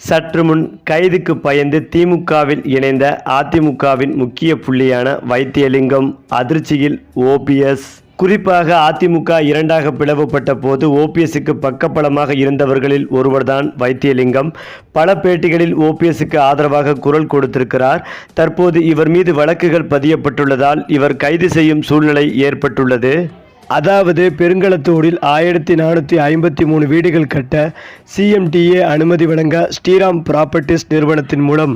சற்று முன் கைதுக்கு பயந்து திமுகவில் இணைந்த அதிமுகவின் முக்கிய புள்ளியான வைத்தியலிங்கம் அதிர்ச்சியில் ஓபிஎஸ். குறிப்பாக அதிமுக இரண்டாக பிளவுபட்ட போது ஓபிஎஸ்க்கு பக்கபலமாக இருந்தவர்களில் ஒருவர்தான் வைத்தியலிங்கம். பல பேட்டிகளில் ஓபிஎஸ்க்கு ஆதரவாக குரல் கொடுத்திருக்கிறார். தற்போது இவர் மீது வழக்குகள் பதியப்பட்டுள்ளதால் இவர் கைது செய்யும் சூழ்நிலை ஏற்பட்டுள்ளது. அதாவது பெருங்களத்தூரில் 1453 வீடுகள் கட்ட சிஎம்டிஏ அனுமதி வழங்க ஸ்ரீராம் ப்ராப்பர்ட்டிஸ் நிறுவனத்தின் மூலம்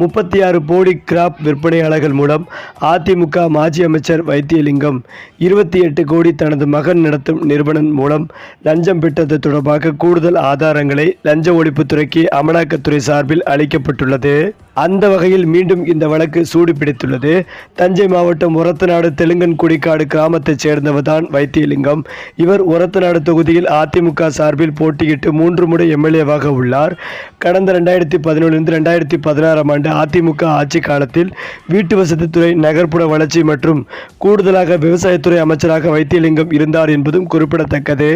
36 கோடி கிராப் விற்பனையாளர்கள் மூலம் அதிமுக மாஜி அமைச்சர் வைத்தியலிங்கம் 28 கோடி தனது மகன் நடத்தும் நிறுவனம் மூலம் லஞ்சம் பெற்றது தொடர்பாக கூடுதல் ஆதாரங்களை லஞ்ச ஒழிப்புத்துறைக்கு அமலாக்கத்துறை சார்பில் அளிக்கப்பட்டுள்ளது. அந்த வகையில் மீண்டும் இந்த வழக்கு சூடு பிடித்துள்ளது. தஞ்சை மாவட்டம் ஒரத்தநாடு தெலுங்கன்குடிக்காடு கிராமத்தைச் சேர்ந்தவர்தான் வைத்தியலிங்கம். இவர் ஒரத்தநாடு தொகுதியில் அதிமுக சார்பில் போட்டியிட்டு 3 முறை எம்எல்ஏவாக உள்ளார். கடந்த 2011 2016 ஆண்டு அதிமுக ஆட்சி காலத்தில் வீட்டு வசதித்துறை, நகர்ப்புற வளர்ச்சி மற்றும் கூடுதலாக விவசாயத்துறை அமைச்சராக வைத்தியலிங்கம் இருந்தார் என்பதும் குறிப்பிடத்தக்கது.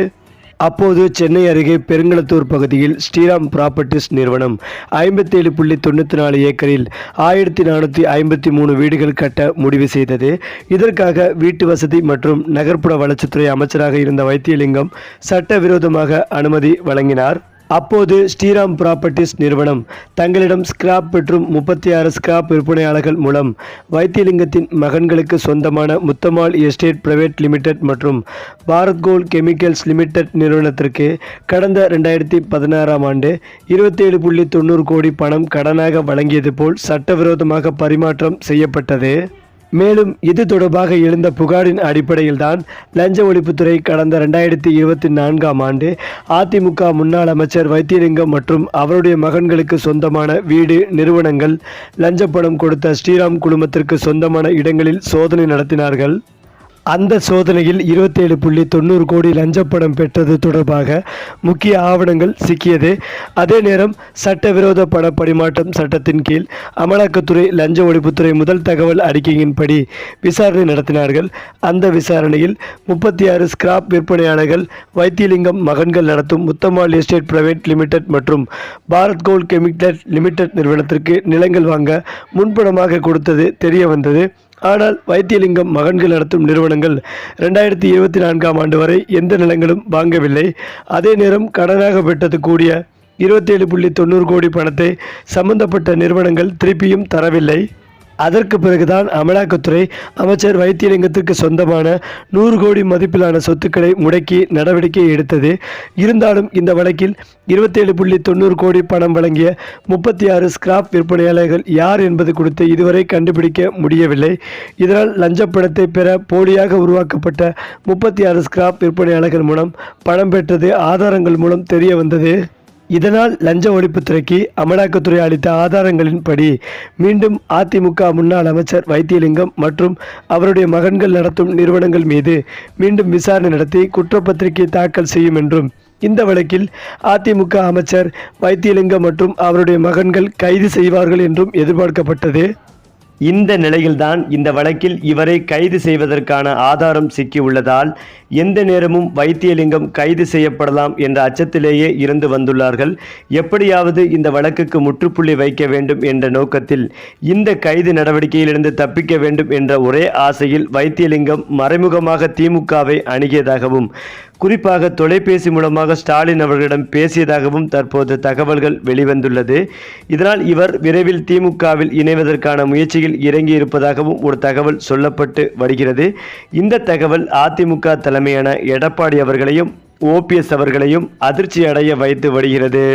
அப்போது சென்னை அருகே பெருங்களத்தூர் பகுதியில் ஸ்ரீராம் ப்ராப்பர்ட்டிஸ் நிறுவனம் 57.94 ஏக்கரில் 1453 வீடுகள் கட்ட முடிவு செய்தது. இதற்காக வீட்டு வசதி மற்றும் நகர்ப்புற வளர்ச்சித்துறை அமைச்சராக இருந்த வைத்தியலிங்கம் சட்டவிரோதமாக அனுமதி வழங்கினார். அப்போது ஸ்ரீராம் ப்ராப்பர்ட்டிஸ் நிறுவனம் தங்களிடம் ஸ்கிராப் பெற்றும் 36 ஸ்கிராப் விற்பனையாளர்கள் மூலம் வைத்தியலிங்கத்தின் மகன்களுக்கு சொந்தமான முத்தம்மாள் எஸ்டேட் பிரைவேட் லிமிடெட் மற்றும் பாரத் கோல்ட் கெமிக்கல்ஸ் லிமிடெட் நிறுவனத்திற்கு கடந்த 2016 ஆண்டு 27.90 கோடி பணம் கடனாக வழங்கியது போல் சட்டவிரோதமாக பரிமாற்றம் செய்யப்பட்டது. மேலும் இது தொடர்பாக எழுந்த புகாரின் அடிப்படையில்தான் லஞ்ச ஒழிப்புத்துறை கடந்த 2024 ஆண்டு அதிமுக முன்னாள் அமைச்சர் வைத்தியலிங்கம் மற்றும் அவருடைய மகன்களுக்கு சொந்தமான வீடு, நிறுவனங்கள், லஞ்ச பணம் கொடுத்த ஸ்ரீராம் குழுமத்திற்கு சொந்தமான இடங்களில் சோதனை நடத்தினார்கள். அந்த சோதனையில் 27.90 கோடி லஞ்சப்பணம் பெற்றது தொடர்பாக முக்கிய ஆவணங்கள் சிக்கியது. அதே நேரம் சட்டவிரோத பண பரிமாற்றம் சட்டத்தின் கீழ் அமலாக்கத்துறை, லஞ்ச ஒழிப்புத்துறை முதல் தகவல் அறிக்கையின்படி விசாரணை நடத்தினார்கள். அந்த விசாரணையில் 36 ஸ்கிராப் விற்பனையாளர்கள் வைத்தியலிங்கம் மகன்கள் நடத்தும் முத்தம்மாள் எஸ்டேட் பிரைவேட் லிமிடெட் மற்றும் பாரத் கோல்ட் கெமிக்கல்ஸ் லிமிடெட் நிறுவனத்திற்கு நிலங்கள் வாங்க முன்பணமாக கொடுத்தது தெரிய வந்தது. ஆனால் வைத்தியலிங்கம் மகன்கள் நடத்தும் நிறுவனங்கள் 2024 ஆண்டு வரை எந்த நிலங்களும் வாங்கவில்லை. அதே நேரம் கடனாக பெற்றது கூடிய 27.90 கோடி பணத்தை சம்பந்தப்பட்ட நிறுவனங்கள் திருப்பியும் தரவில்லை. அதற்கு பிறகுதான் அமலாக்கத்துறை அமைச்சர் வைத்தியலிங்கத்திற்கு சொந்தமான 100 கோடி மதிப்பிலான சொத்துக்களை முடக்கி நடவடிக்கை எடுத்தது. இருந்தாலும் இந்த வழக்கில் 27.90 கோடி பணம் வழங்கிய 36 ஸ்கிராப் விற்பனையாளர்கள் யார் என்பது குறித்து இதுவரை கண்டுபிடிக்க முடியவில்லை. இதனால் லஞ்ச பணத்தை பெற போலியாக உருவாக்கப்பட்ட 36 ஸ்கிராப் விற்பனையாளர்கள் மூலம் பணம் பெற்றது ஆதாரங்கள் மூலம் தெரிய வந்தது. இதனால் லஞ்ச ஒழிப்புத்துறைக்கு அமலாக்கத்துறை அளித்த ஆதாரங்களின்படி மீண்டும் அதிமுக முன்னாள் அமைச்சர் வைத்தியலிங்கம் மற்றும் அவருடைய மகன்கள் நடத்தும் நிறுவனங்கள் மீது மீண்டும் விசாரணை நடத்தி குற்றப்பத்திரிகை தாக்கல் செய்யும் என்றும், இந்த வழக்கில் அதிமுக அமைச்சர் வைத்தியலிங்கம் மற்றும் அவருடைய மகன்கள் கைது செய்வார்கள் என்றும் எதிர்பார்க்கப்பட்டது. இந்த நிலையில்தான் இந்த வழக்கில் இவரை கைது செய்வதற்கான ஆதாரம் சிக்கியுள்ளதால் எந்த நேரமும் வைத்தியலிங்கம் கைது செய்யப்படலாம் என்ற அச்சத்திலேயே இருந்து வந்துள்ளார்கள். எப்படியாவது இந்த வழக்குக்கு முற்றுப்புள்ளி வைக்க வேண்டும் என்ற நோக்கத்தில் இந்த கைது நடவடிக்கையிலிருந்து தப்பிக்க வேண்டும் என்ற ஒரே ஆசையில் வைத்தியலிங்கம் மறைமுகமாக திமுகவை அணுகியதாகவும், குறிப்பாக தொலைபேசி மூலமாக ஸ்டாலின் அவர்களிடம் பேசியதாகவும் தற்போது தகவல்கள் வெளிவந்துள்ளது. இதனால் இவர் விரைவில் திமுகவில் இணைவதற்கான முயற்சியில் இறங்கி இருப்பதாகவும் ஒரு தகவல் சொல்லப்பட்டு வருகிறது. இந்த தகவல் அதிமுக தலைமையான எடப்பாடி அவர்களையும் ஓபிஎஸ் அவர்களையும் அதிர்ச்சி அடைய வைத்து வருகிறது.